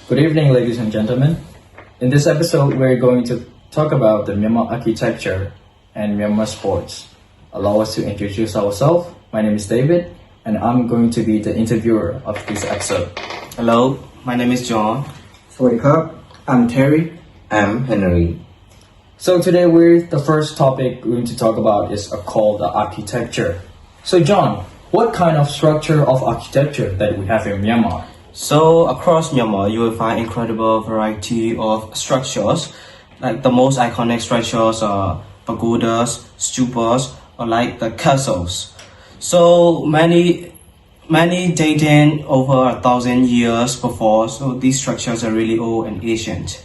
Good evening, ladies and gentlemen. In this episode, we're going to talk about the Myanmar architecture and Myanmar sports. Allow us to introduce ourselves. My name is David, and I'm going to be the interviewer of this episode. Hello, my name is John. Swadikap, I'm Terry. I'm Henry. So today, the first topic we're going to talk about is called the architecture. So John, what kind of structure of architecture that we have in Myanmar? So across Myanmar, you will find incredible variety of structures. Like the most iconic structures are pagodas, stupas, or like the castles. So many dating over 1,000 years before. So these structures are really old and ancient.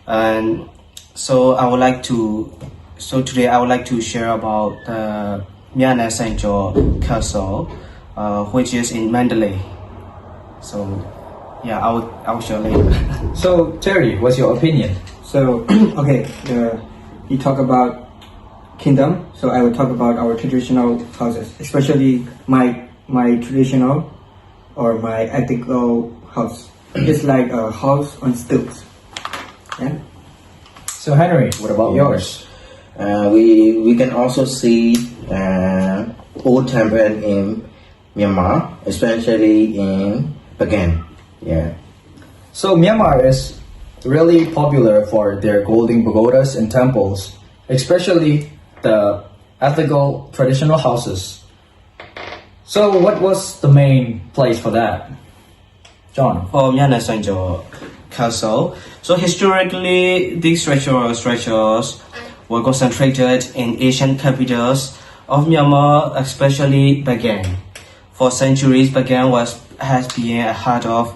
And so today I would like to share about the Myanmar St. George Castle, which is in Mandalay. So yeah, I will share later. So Terry, what's your opinion? So, okay, you talk about kingdom, so I will talk about our traditional houses, especially my traditional or my ethical house. It's like a house on stilts. Yeah. So Henry, what about yours? We can also see old temple in Myanmar, especially in Pagan. Yeah. So Myanmar is really popular for their golden pagodas and temples, especially the ethical traditional houses. So what was the main place for that? John? For Myanmar St. George Castle, so historically these structures were concentrated in ancient capitals of Myanmar, especially Bagan. For centuries, Bagan has been a heart of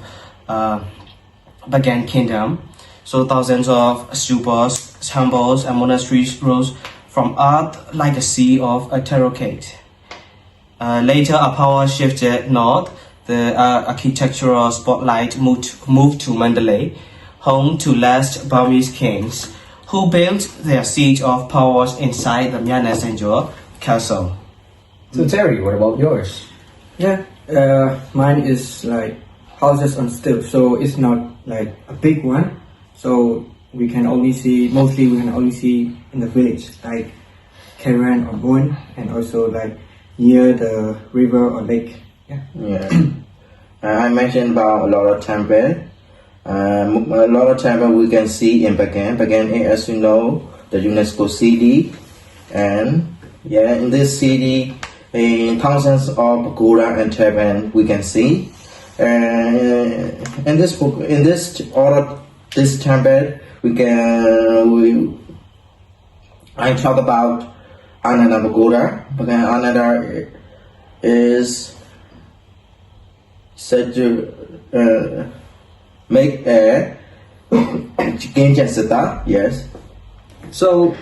Bagan Kingdom. So thousands of stupas, temples, and monasteries rose from art like a sea of a terracota. Later, our power shifted north. The architectural spotlight moved to Mandalay, home to last Burmese kings, who built their seat of powers inside the Myanmar St. George Castle. So Terry, what about yours? Yeah, mine is like houses on stilts, so it's not like a big one. So we can only see in the village, like Karen or Moon, and also like near the river or lake. Yeah. I mentioned about a lot of temple. A lot of temple we can see in Pagan. Pagan is, as you know, the UNESCO city, and yeah, in this city, in thousands of pagoda and temple we can see. In this temple I talk about another pagoda. Another is said to make a yes. So,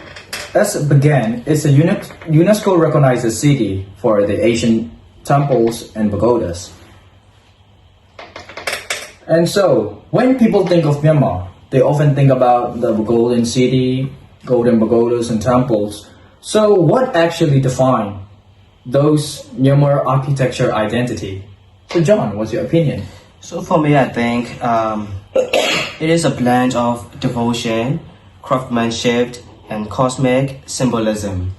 as Bagan is a UNESCO recognized city for the Asian temples and pagodas. And so, when people think of Myanmar, they often think about the golden city, golden pagodas and temples. So, what actually define those Myanmar architecture identity? So, John, what's your opinion? So for me, I think it is a blend of devotion, craftsmanship, and cosmic symbolism.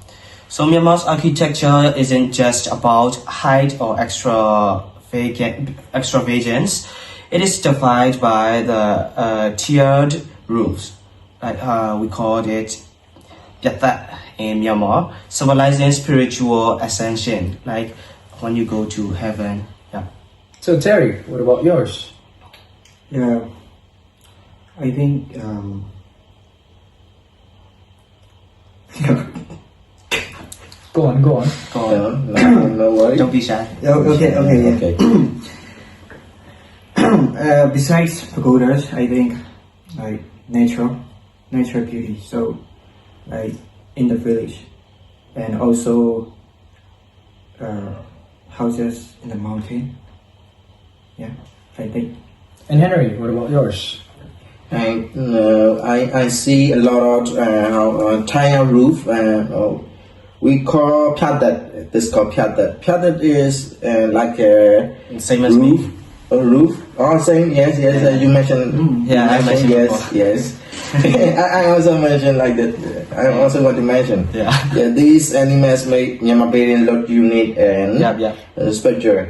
So Myanmar's architecture isn't just about height or extravagance. It is defined by the tiered roofs, like we call it Yathat in Myanmar, symbolizing spiritual ascension, like when you go to heaven. Yeah. So Terry, what about yours? Yeah, I think Go on. Go on. No worries. Don't be shy. okay. Besides pagodas, I think like nature beauty. So like in the village, and also houses in the mountain. Yeah, I think. And Henry, what about yours? And I see a lot of tile roof. We call pyadat. This is called pyadat. Pyadat is like a Same as roof. me. A roof Oh, same. Yes. You mentioned. Yeah, I mentioned yes. before. Yes. I also mentioned like that. I also want to mention. Yeah. These animals make Myanmar parents look unique and Yeah. special.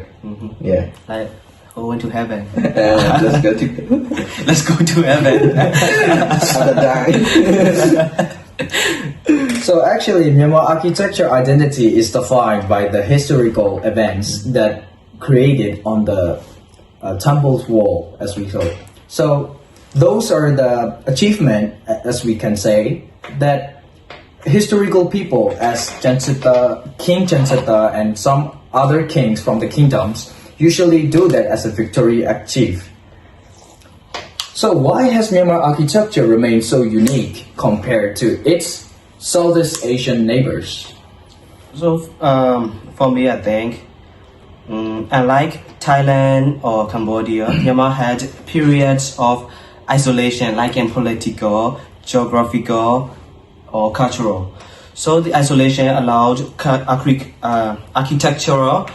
Yeah. Like, who went to heaven? Let's go to Let's go to heaven. other time. So actually, Myanmar architecture identity is defined by the historical events that created on the temple's wall, as we saw. So those are the achievement, as we can say, that historical people as King Chansita and some other kings from the kingdoms usually do that as a victory achieved. So why has Myanmar architecture remained so unique compared to its Southeast Asian neighbors? So, for me, I think, unlike Thailand or Cambodia, Myanmar had periods of isolation, like in political, geographical, or cultural. So the isolation allowed architectural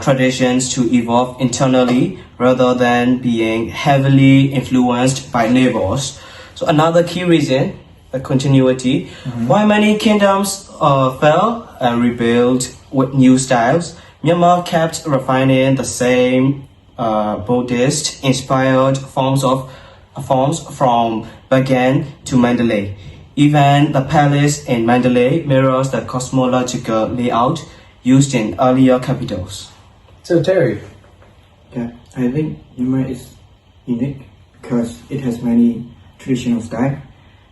traditions to evolve internally rather than being heavily influenced by neighbors. So another key reason, the continuity, why many kingdoms fell and rebuilt with new styles, Myanmar kept refining the same Buddhist-inspired forms from Bagan to Mandalay. Even the palace in Mandalay mirrors the cosmological layout used in earlier capitals. So Terry, Yeah, I think Myanmar is unique because it has many traditional styles,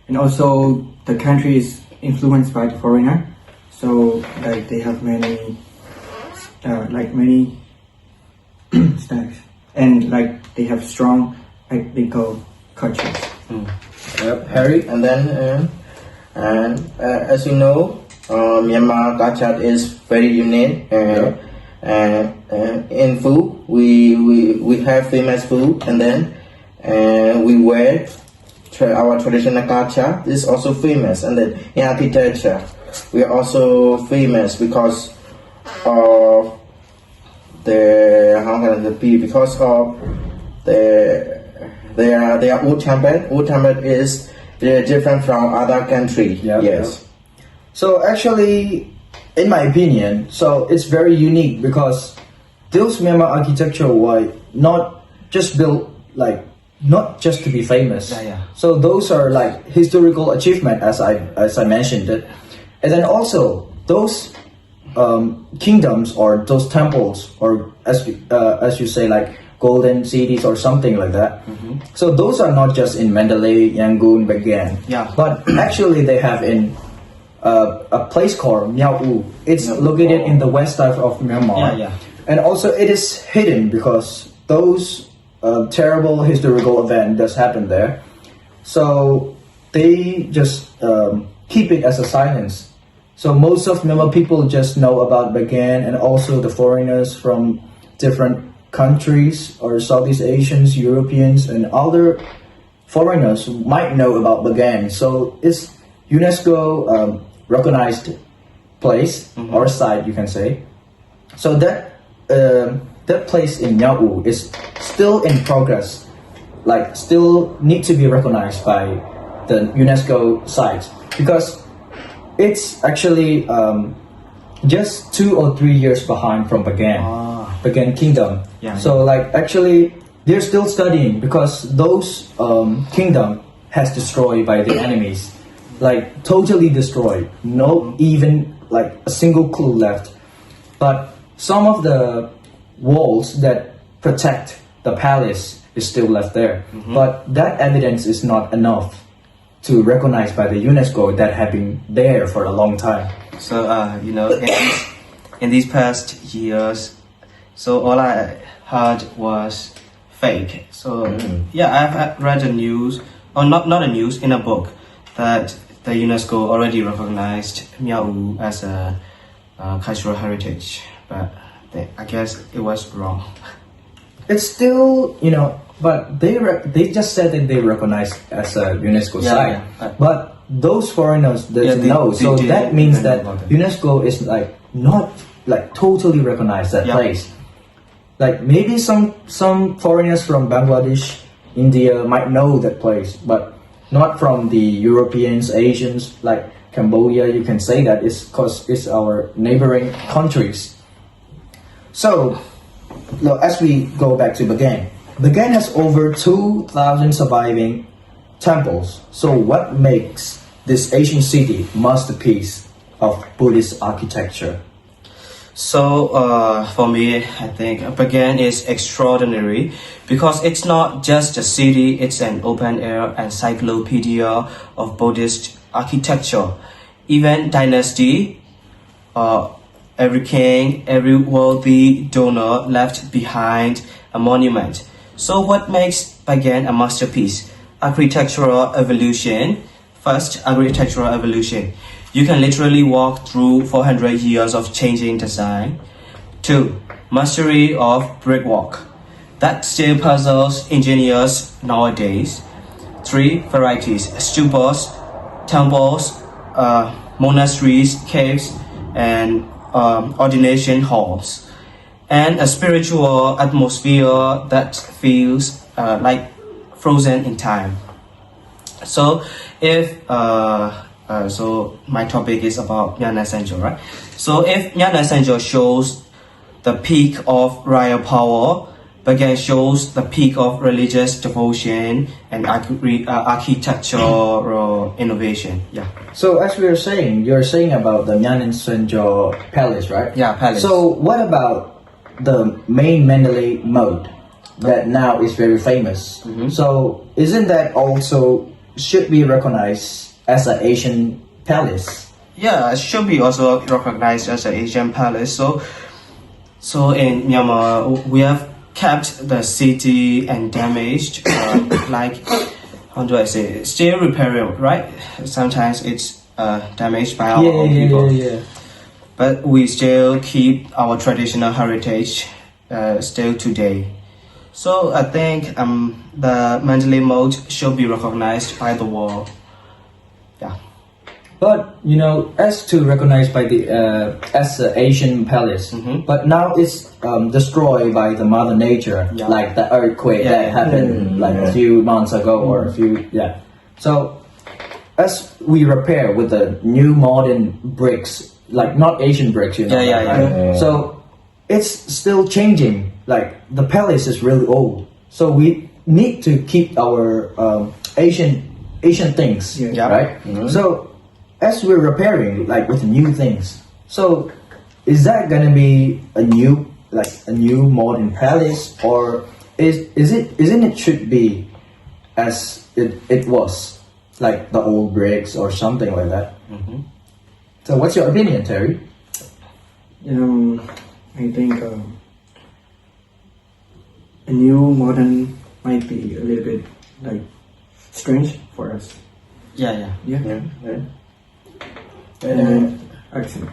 and also the country is influenced by the foreigner. So like they have many styles, and like they have strong ethnical cultures. yep, Harry. And then, as you know, Myanmar culture is very unique. In food, we have famous food, and then we wear our traditional culture. This is also famous, and then in architecture, we are also famous because of because of their old temple. Old temple is different from other country. Yeah, yes. So actually, in my opinion, so it's very unique because those Myanmar architecture were not just built not just to be famous. Yeah. So those are like historical achievement as I mentioned it, and then also those kingdoms or those temples or as you say like golden cities or something like that. So those are not just in Mandalay, Yangon, Bagan. Yeah. But actually they have in a place called Myaw-u. It's located in the west side of Myanmar. Yeah. And also it is hidden because those terrible historical event does happen there. So they just keep it as a silence. So most of Myanmar people just know about Bagan, and also the foreigners from different countries or Southeast Asians, Europeans, and other foreigners might know about Bagan. So it's UNESCO recognized place or site, you can say. So that place in Myaw-u is still in progress, like still need to be recognized by the UNESCO site because it's actually just 2 or 3 years behind from Bagan Kingdom. Yeah, So like actually they're still studying because those kingdom has destroyed by the enemies, like totally destroyed. No even like a single clue left. But some of the walls that protect the palace is still left there. But that evidence is not enough to recognize by the UNESCO that have been there for a long time. So, in these past years, so all I heard was fake. So, I've read the news, or not a news, in a book that the UNESCO already recognized Myaw-u as a cultural heritage, but I guess it was wrong. It's still, but they just said that they recognize as a UNESCO site. But those foreigners doesn't know. So that means that UNESCO is like not like totally recognize that place. Like maybe some foreigners from Bangladesh, India might know that place, but not from the Europeans, Asians, like Cambodia. You can say that it's because it's our neighboring countries. So, look, as we go back to Bagan, Bagan has over 2,000 surviving temples. So, what makes this ancient city masterpiece of Buddhist architecture? So for me, I think Bagan is extraordinary because it's not just a city, it's an open air encyclopedia of Buddhist architecture. Even dynasty, every king, every wealthy donor left behind a monument. So what makes Bagan a masterpiece? Architectural evolution. First, architectural evolution. You can literally walk through 400 years of changing design. 2. Mastery of brickwork. That still puzzles engineers nowadays. 3. Varieties. Stupas, temples, monasteries, caves, and ordination halls. And a spiritual atmosphere that feels like frozen in time. So if so my topic is about Myanmar Central, right? So if Myanmar Central shows the peak of royal power, Bagan shows the peak of religious devotion and architectural innovation. Yeah. So as we were saying, you're saying about the Myanmar Central Palace, right? Yeah, palace. So what about the main Mandalay mode that now is very famous? So isn't that also should be recognized as an Asian palace? Yeah, it should be also recognized as an Asian palace. So in Myanmar, we have kept the city undamaged, like, how do I say it? Still repairing, right? Sometimes it's damaged by our own people. But we still keep our traditional heritage still today. So I think the Mandalay mode should be recognized by the world. Yeah. But you know, as to recognized by the as an Asian palace, but now it's destroyed by the mother nature, like the earthquake that happened like a few months ago or a few So as we repair with the new modern bricks, like not Asian bricks, you know. So it's still changing. Like the palace is really old, so we need to keep our Asian things, right? So as we're repairing, like with new things, so is that gonna be a new modern palace, or isn't it should be as it was, like the old bricks or something like that? So what's your opinion, Terry? I think a new modern might be a little bit like strange for us. Yeah. Actually.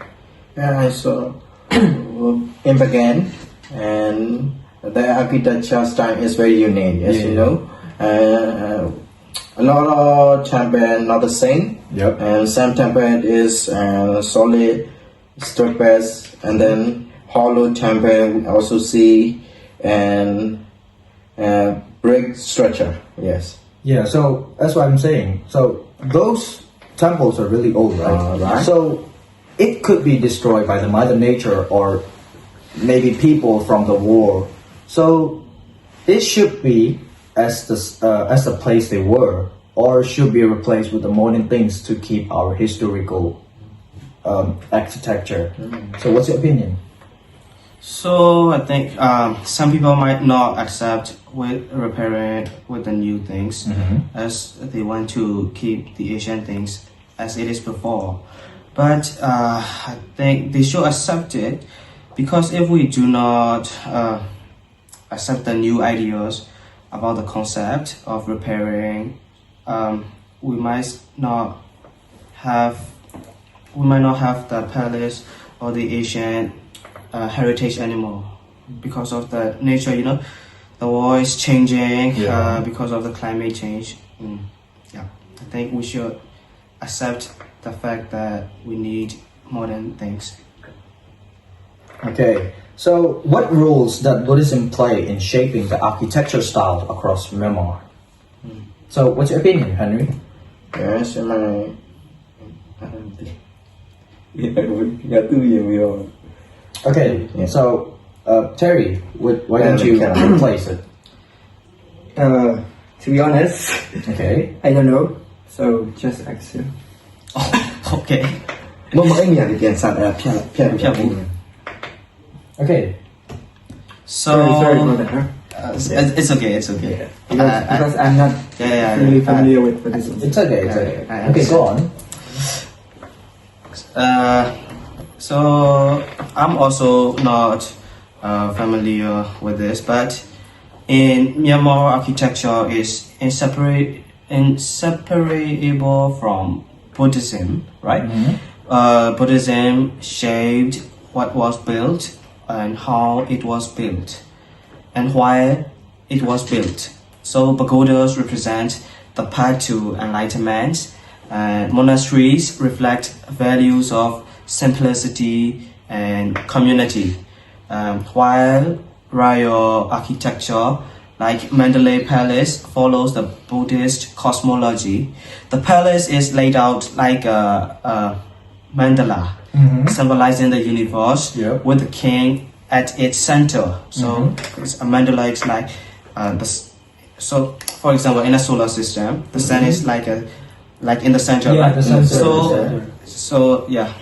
I saw in Bagan, and the architecture style is very unique, as you know. A lot of temple not the same. And some temple is solid structures, and then hollow temple we also see, and brick structure. Yes. Yeah, so that's what I'm saying. So those temples are really old, right? Right. So it could be destroyed by the mother nature or maybe people from the war. So it should be as the place they were, or should be replaced with the modern things to keep our historical architecture. So what's your opinion? So I think some people might not accept with repairing with the new things, as they want to keep the Asian things as it is before. But I think they should accept it, because if we do not accept the new ideas about the concept of repairing, we might not have the palace or the Asian heritage anymore, because of the nature, you know, the world is changing because of the climate change. I think we should accept the fact that we need modern things. Okay. So, what roles does Buddhism play in shaping the architecture style across Myanmar? So, what's your opinion, Henry? Yes, my. I don't think. Yeah, we got to be real. Okay. Yeah. So, Terry, why don't Yeah, you okay. replace it? To be honest, Okay. I don't know. So just accept. Okay. 我们应该是点上骗不。 Okay. So Sorry about that. Huh? it's okay. It's okay. Because I'm not Yeah. really familiar with Buddhism. It's okay. It's okay. I Okay, go on. So I'm also not familiar with this, but in Myanmar, architecture is inseparable from Buddhism, right? Buddhism shaped what was built and how it was built and why it was built. So pagodas represent the path to enlightenment, and monasteries reflect values of simplicity and community. While royal architecture like Mandalay Palace follows the Buddhist cosmology, the palace is laid out like a mandala, symbolizing the universe Yep. with the king at its center. So it's a mandala is like so for example in a solar system the sun is like in the center, Yeah, right? the center, So the center. so yeah,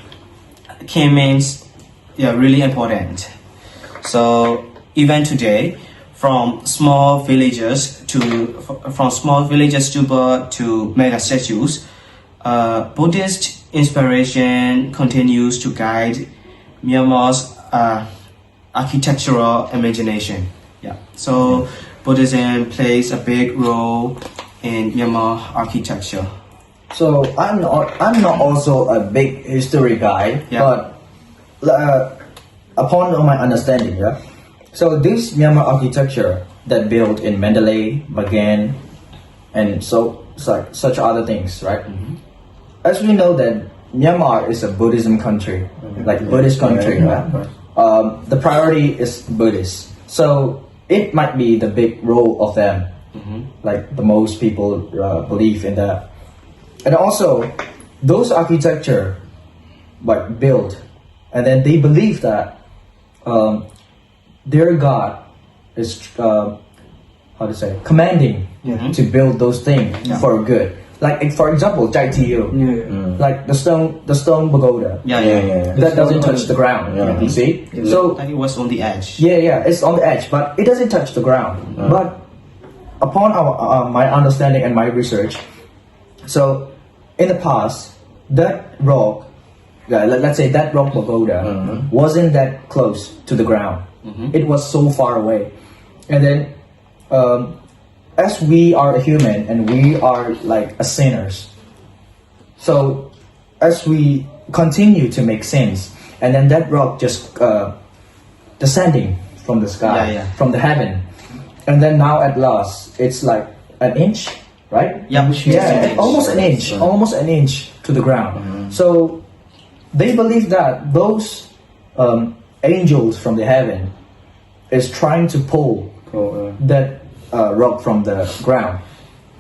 king means really important. So even today, from small villages to mega statues, Buddhist inspiration continues to guide Myanmar's architectural imagination. Yeah. So Buddhism plays a big role in Myanmar architecture. So I'm not also a big history guy, Yeah. but upon my understanding, yeah. So this Myanmar architecture that built in Mandalay, Bagan, and such other things, right? As we know that Myanmar is a Buddhism country, like Buddhist country, Yeah, right? The priority is Buddhist, so it might be the big role of them, like the most people believe in that. And also, those architecture, like built, and then they believe that their God is commanding to build those things for good. Like for example, Jai Tiyu, like the stone pagoda Yeah. that doesn't touch the ground. Yeah. You see, so Like it was on the edge. yeah, it's on the edge, but it doesn't touch the ground. But upon my understanding and my research, so in the past, that rock, let's say that rock pagoda, wasn't that close to the ground. It was so far away, and then as we are a human and we are like a sinners, so as we continue to make sins, and then that rock just descending from the sky, from the heaven, and then now at last it's like an inch, right? Yeah, Almost an inch to the ground. So they believe that those angels from the heaven is trying to pull that rock from the ground,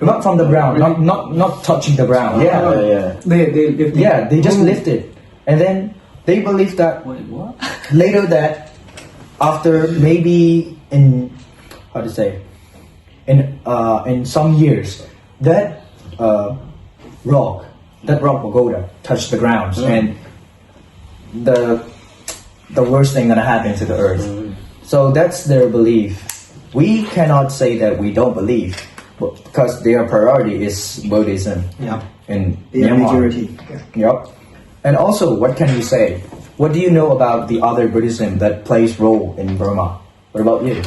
not from the ground, not touching the ground. They just lift it, and then they believe that Wait, what? later that after maybe in some years that rock pagoda touched the ground, and the worst thing gonna happen to the earth. So that's their belief. We cannot say that we don't believe, but because their priority is Buddhism in The Myanmar. majority. Yep. And also, what can you say? What do you know about the other Buddhism that plays role in Burma? What about you?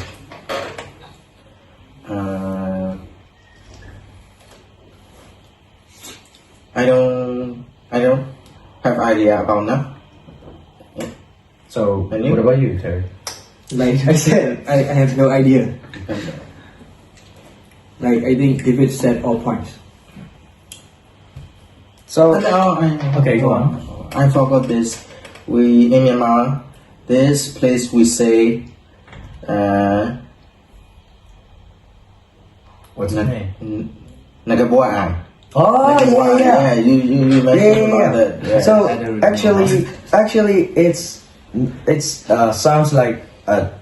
I don't have idea about that. So, And you? what about you, Terry? Like I said, I have no idea. Like I think David said all points. So, Okay, go on. I forgot this. We in Myanmar, This place we say, What's the name? Nagabuan. Oh yeah. You mentioned about that. Yeah. So I don't remember. actually, it's sounds like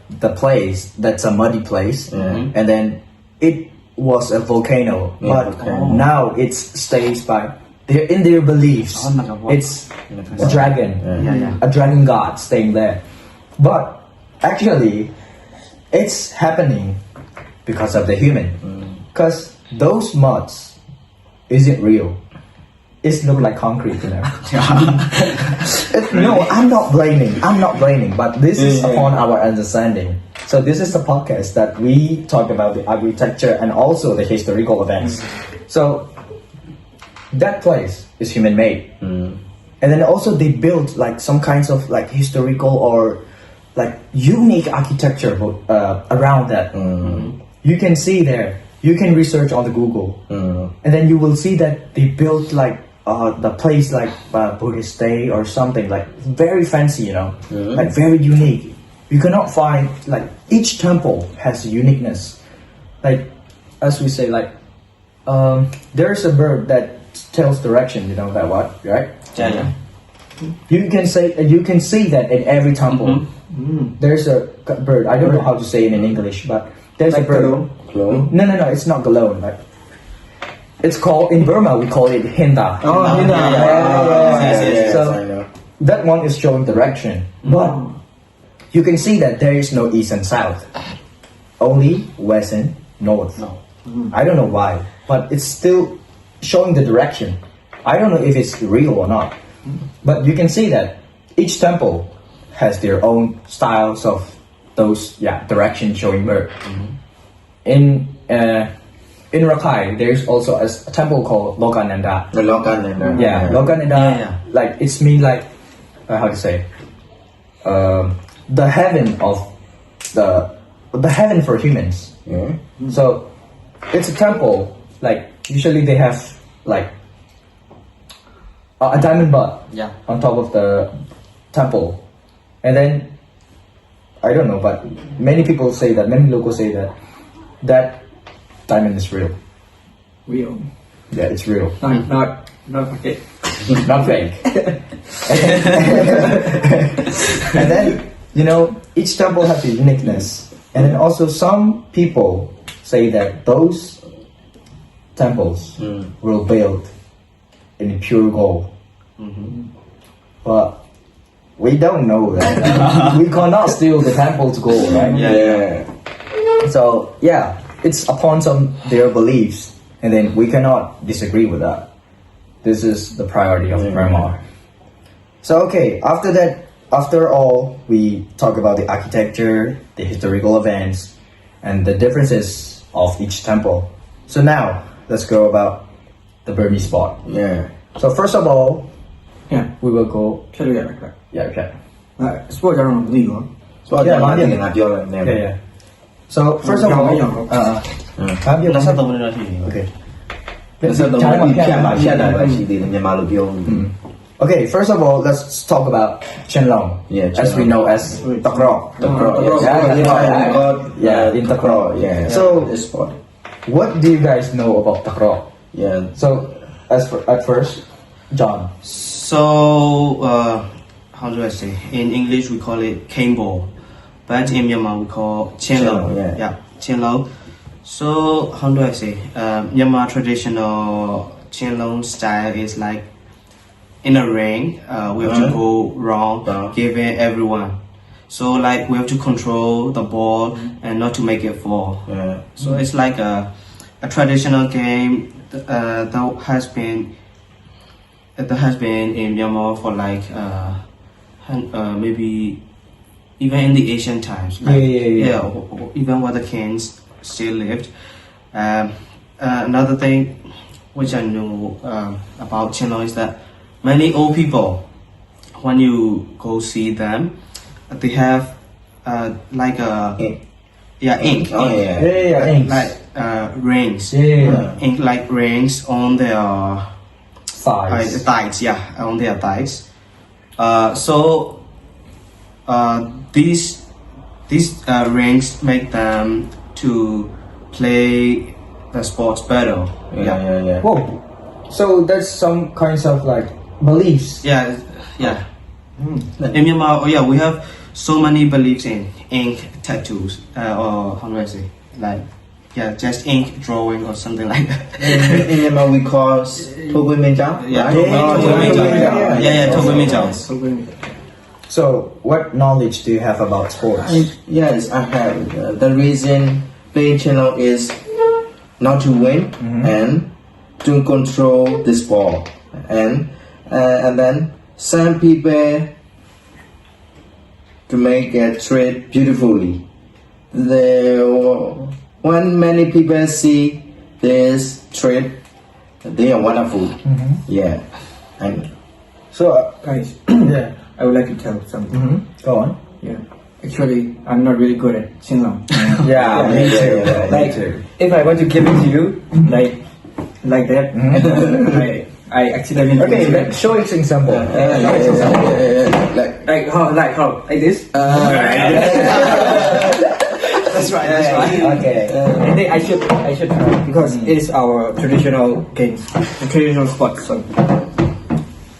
the place that's a muddy place, Mhm. and then it was a volcano, Yeah, but volcano. now it stays by in their beliefs. Oh, Nagabuan. It's a dragon, Yeah. a dragon god staying there, but actually, it's happening because of the human, because those muds isn't real. It look like concrete, you know. No, I'm not blaming, but this is Yeah. upon our understanding. So this is the podcast that we talk about the architecture and also the historical events. So that place is human made, and then also they built like some kinds of like historical or like unique architecture around that. You can see there. You can research on the Google, and then you will see that they built like the place like Buddhist stay or something like very fancy, you know, like very unique. You cannot find like each temple has uniqueness. Like as we say, like there's a bird that tells direction. You know that what, right? Yeah. You can see that in every temple. There's a bird. I don't know how to say it in English, but there's a bird. Clone. No, it's not galone. Like, it's called in Burma. We call it hinda. Oh, hinda. Yes, So I know. that one is showing direction, but you can see that there is no east and south, only west and north. I don't know why, but it's still showing the direction. I don't know if it's real or not, but you can see that each temple has their own styles of those direction showing bird. In Rakhine, there's also a temple called Lokananda. The local and Lokananda, Yeah. like it's mean like how to say, the heaven of the heaven for humans. Yeah. So it's a temple. Like usually they have like a diamond bud Yeah. on top of the temple, and then I don't know, but many locals say that diamond is real. Real. Yeah, it's real, Not okay. not fake. And then you know each temple has a uniqueness, and then also some people say that those temples were built in pure gold, but we don't know that. We cannot steal the temple's gold, right? Yeah. So yeah, it's upon their beliefs, and then we cannot disagree with that. This is the priority of Myanmar. So okay, after all, we talk about the architecture, the historical events, and the differences of each temple. So now let's go about the Burmese spot. Yeah. So first of all, Yeah. we will go. Shall we get back? Yeah, okay. Sport I don't know legal. So Yeah, I think yeah. I feel like Yeah. So first of all, okay. ဆက်တော့ဒီဖြတ်တာရှိသေးတယ်မြန်မာလိုပြောလို့ Okay, first of all, let's talk about Chinlone, Yeah, as we know as Takro. Yeah, in Takro. Yeah. So, this spot. what do you guys know about Takro? Yeah. So, at first, John. So, how do I say? In English, we call it cane ball, but in Myanmar, we call Chinlone. Chinlone, yeah. Chinlone. So, how do I say? Myanmar traditional Chinlone style is like in a ring. We have to go round, giving everyone. So, like we have to control the ball and not to make it fall. Yeah. So it's like a traditional game that has been in Myanmar for like maybe even in the ancient times. Like, even while the kings still lived. Another thing which I know about Chinlone is that many old people, when you go see them, they have like a ink. Oh yeah. Inks. Like rings. Ink like rings on their Thighs. thighs. Yeah, on their thighs. So these rings make them to play the sports better. Yeah. Whoa. So there's some kinds of like beliefs. Yeah. In Myanmar, we have so many beliefs in ink tattoos, or how do I say, like, just ink drawing or something like that. In Myanmar we call Thogui Minjao. Yeah, Thogui Minjao. So what knowledge do you have about sports? Yes, I have. The reason playing Chinlone is not to win and to control this ball, and then some people to make a trade beautifully. When many people see this trade, they are wonderful. Yeah, and So Guys, yeah. I would like to tell something. Go on. Yeah. Actually, I'm not really good at Chinlone. Yeah, me too. yeah, Me Like, too. if I want to give it to you, like that, I accidentally. Okay, do it. let's show us an example. like Like how? Like this? That's right. Okay. And then I should because it is our traditional games, traditional sport.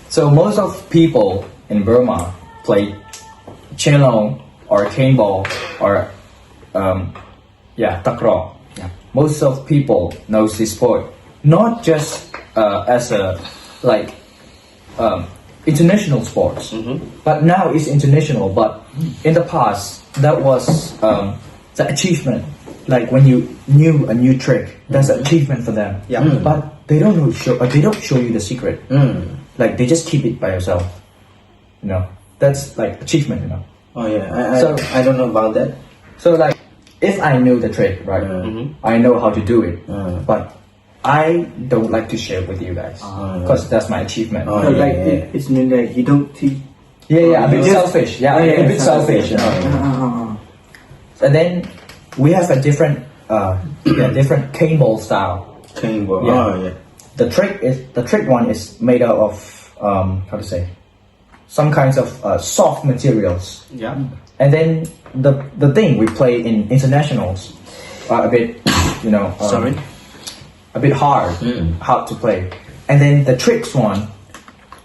So most of people in Burma play Chinlone or cane ball or takraw. Yeah. Most of people knows this sport not just as a like international sports, but now it's international. But in the past, that was the achievement. Like when you knew a new trick, that's an achievement for them. Yeah. But they don't know they don't show you the secret. Like they just keep it by yourself. You know, that's like achievement. You know. Oh yeah, So- I don't know about that. So like, if I know the trick, right, I know how to do it, but I don't like to share with you guys because that's my achievement. Oh, So yeah, like yeah. it's mean that you don't teach. Yeah, a bit Just- selfish. Yeah, a bit selfish. You know. And then we have a different, different cane ball style. Cane ball. Yeah. Oh yeah. The trick one is made out of how to say, some kinds of soft materials. Yeah. And then the thing we play in internationals are a bit, you know, a bit hard to play. And then the tricks one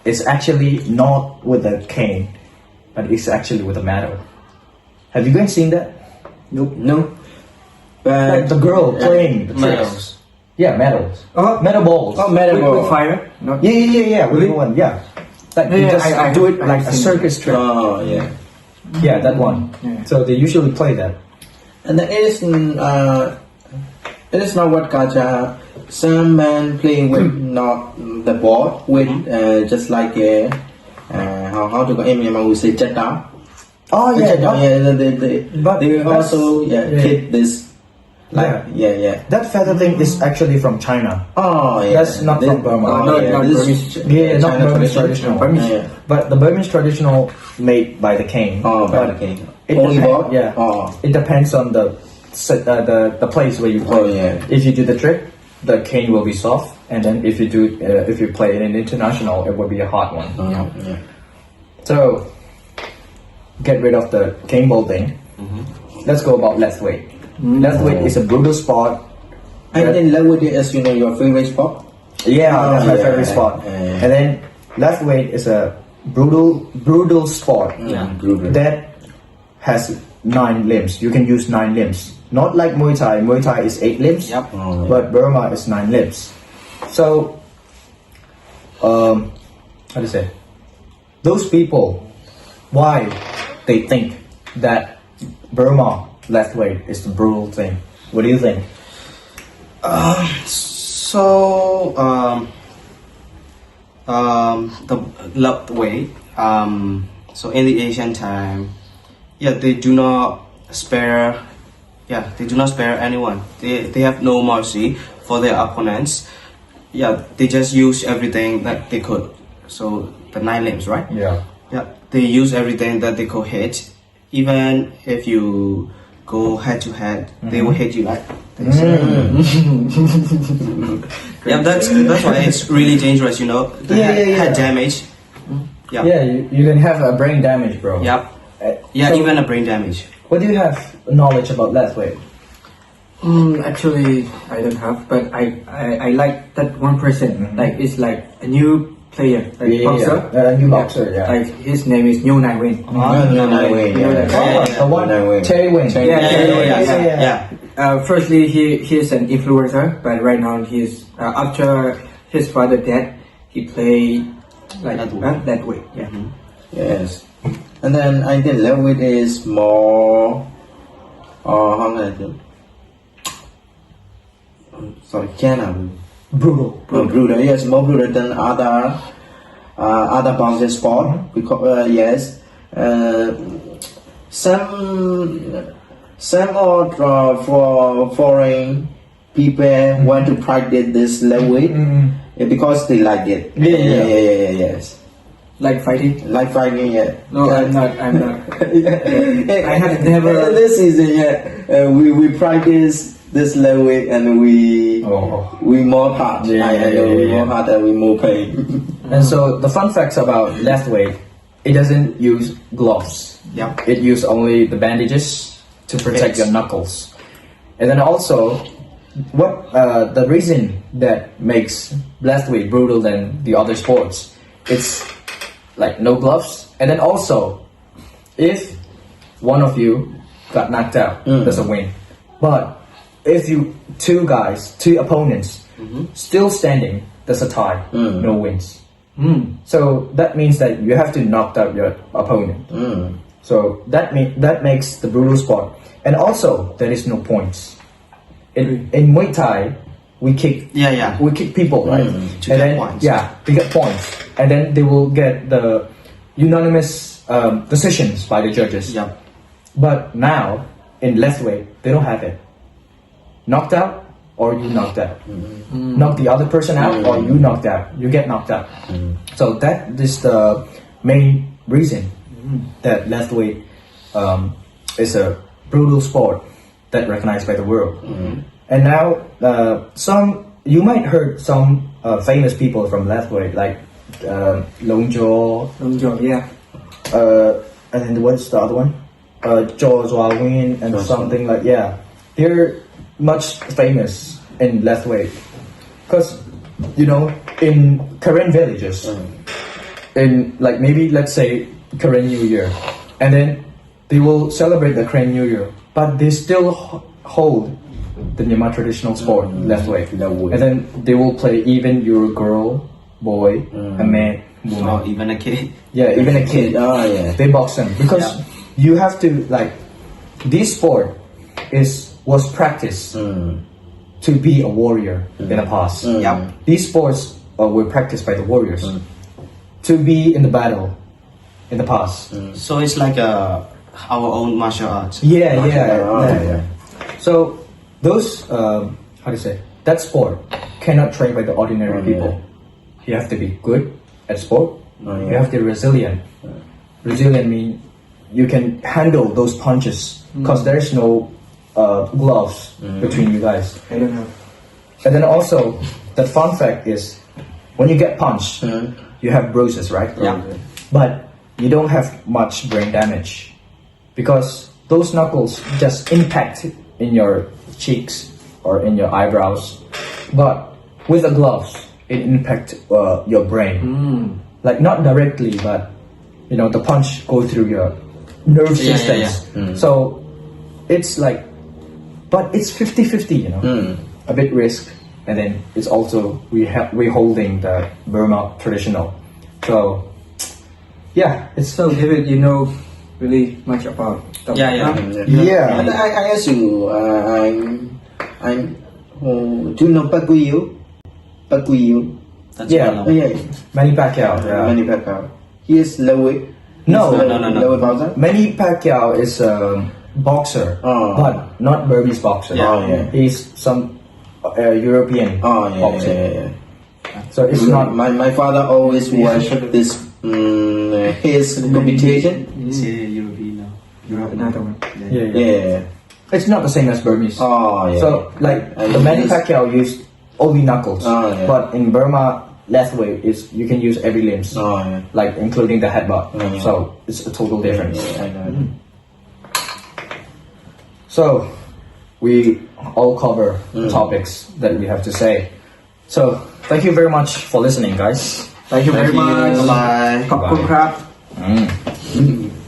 is actually not with the cane, but it's actually with the metal. Have you guys seen that? Nope. No. Like the girl playing the tricks. Medals. Yeah, medals. Oh. Metal balls. Oh, metal With ball. fire? Not. Yeah. With the one. Yeah. Like you Yeah, just I do it I've like a seen circus trick. Oh yeah. Yeah, that one. Yeah. So they usually play that. And then it is not what culture. Some men playing with not the ball with just like a how to go in Myanmar we say chata. Oh But they that's- also keep this like yeah. That feather thing is actually from China. Oh yeah. That's not from Burma. Oh, Not- yeah. not This Burmese. is Yeah, not China Burmese tradition. traditional. Yeah. But the Burmese traditional made by the cane. Oh, by But the cane. It Only depend- ball? Yeah. Oh. It depends on the place where you play. Oh, yeah. If you do the trick, the cane will be soft, and then if you play it in international, it will be a hard one. Yeah. So get rid of the cane ball thing. Let's go about lethwei. Lethwei is a brutal sport. And then level is your favorite sport. Yeah, that's my yeah, favorite sport. yeah. And then lethwei is a brutal sport. Yeah. Brutal. That has 9 limbs. You can use 9 limbs. Not like Muay Thai. Muay Thai is 8 limbs. Yep. Oh, yeah. But Burma is 9 limbs. So, how to say? Those people, why they think that Burma lethwei is the brutal thing? What do you think? So the lethwei. So in the Asian time, they do not spare. They do not spare anyone. They have no mercy for their opponents. They just use everything that they could. So the 9 limbs, right? Yeah. They use everything that they could hit. Even if you go head to head, they will hit you like this. That's why it's really dangerous, The Yeah, head, yeah, yeah. head damage. Yeah, you can have a brain damage, bro. Yep. Yeah, So- even a brain damage. What do you have knowledge about lethwei? Actually, I don't have, but I like that one person. Like it's like a new player, like boxer. A new boxer, yeah. Like his name is Chinlone. No, Wayne. Oh, the one, Terry Wing. Firstly, he's an influencer, but right now he's after his father dead, he play like that way. Yeah. Yes. And then I think lethwei is more. How can I do? Sorry, Brutal. brutal. Yes, more brutal than other boxing sport. Because yes, some of for foreign people want to practice this lethwei because they like it. Yes. Like fighting. Like fighting, yeah. No, I'm not. I have never. This season, we practice this lethwei and we more hard. Yeah, we more hard and we more pain. And so the fun facts about lethwei, it doesn't use gloves. Yeah. It uses only the bandages to protect your knuckles. And then also, what the reason that makes lethwei brutal than the other sports, it's like no gloves. And then also, if one of you got knocked out, that's a win. But if two opponents still standing, that's a tie, no wins. So that means that you have to knock out your opponent. So that makes the brutal sport. And also there is no points. In Muay Thai, we kick we kick people, right? To get points. Yeah, we get points, and then they will get the unanimous decisions by the judges. Yeah. But now in lethwei, they don't have it. Knocked out or you knocked out. Knock the other person out or you knocked out. You get knocked out. So that is the main reason that lethwei is a brutal sport that recognized by the world. And now you might heard some famous people from lethwei like Long Jaw, Yeah. and then what's the other one? Jaw Win and something like they're much famous in lethwei because in Korean villages, in like maybe let's say Korean New Year, and then they will celebrate the Korean New Year, but they still hold the Myanmar traditional sport lethwei, and then they will play even your girl, boy, a man, woman, Or even a kid. even a kid. They box them because you have to like this sport was practiced to be a warrior in the past. These sports were practiced by the warriors to be in the battle in the past. So it's like our own martial arts. So those how to say that sport cannot train by the ordinary people. You have to be good at sport. You have to be resilient. Resilient means you can handle those punches because there's no gloves between you guys. I don't know. And then also the fun fact is when you get punched, you have bruises, right? But you don't have much brain damage because those knuckles just impact in your cheeks or in your eyebrows. But with the gloves, it impacts your brain. Like not directly, but the punch goes through your nerve systems. So it's like, but it's 50-50, a bit risk, and then it's also we holding the Burma traditional. So it's So David, you know really much about the And I ask you, do you know Paguyu? That's Yeah. Manny Pacquiao. Manny Pacquiao. He is lethwei. No. Lethwei boxer. Manny Pacquiao is a boxer, but not Burmese boxer. He's some European boxer. So it's not. My father always watched this his competition. European now. another one. It's not the same as Burmese. So like the Manny Pacquiao used only knuckles, but in Burma lethwei is you can use every limbs, like including the headbutt. So it's a total difference. I know. So we all cover the topics that we have to say. So thank you very much for listening, guys. Thank you very much. Bye. ขอบคุณครับ Mm.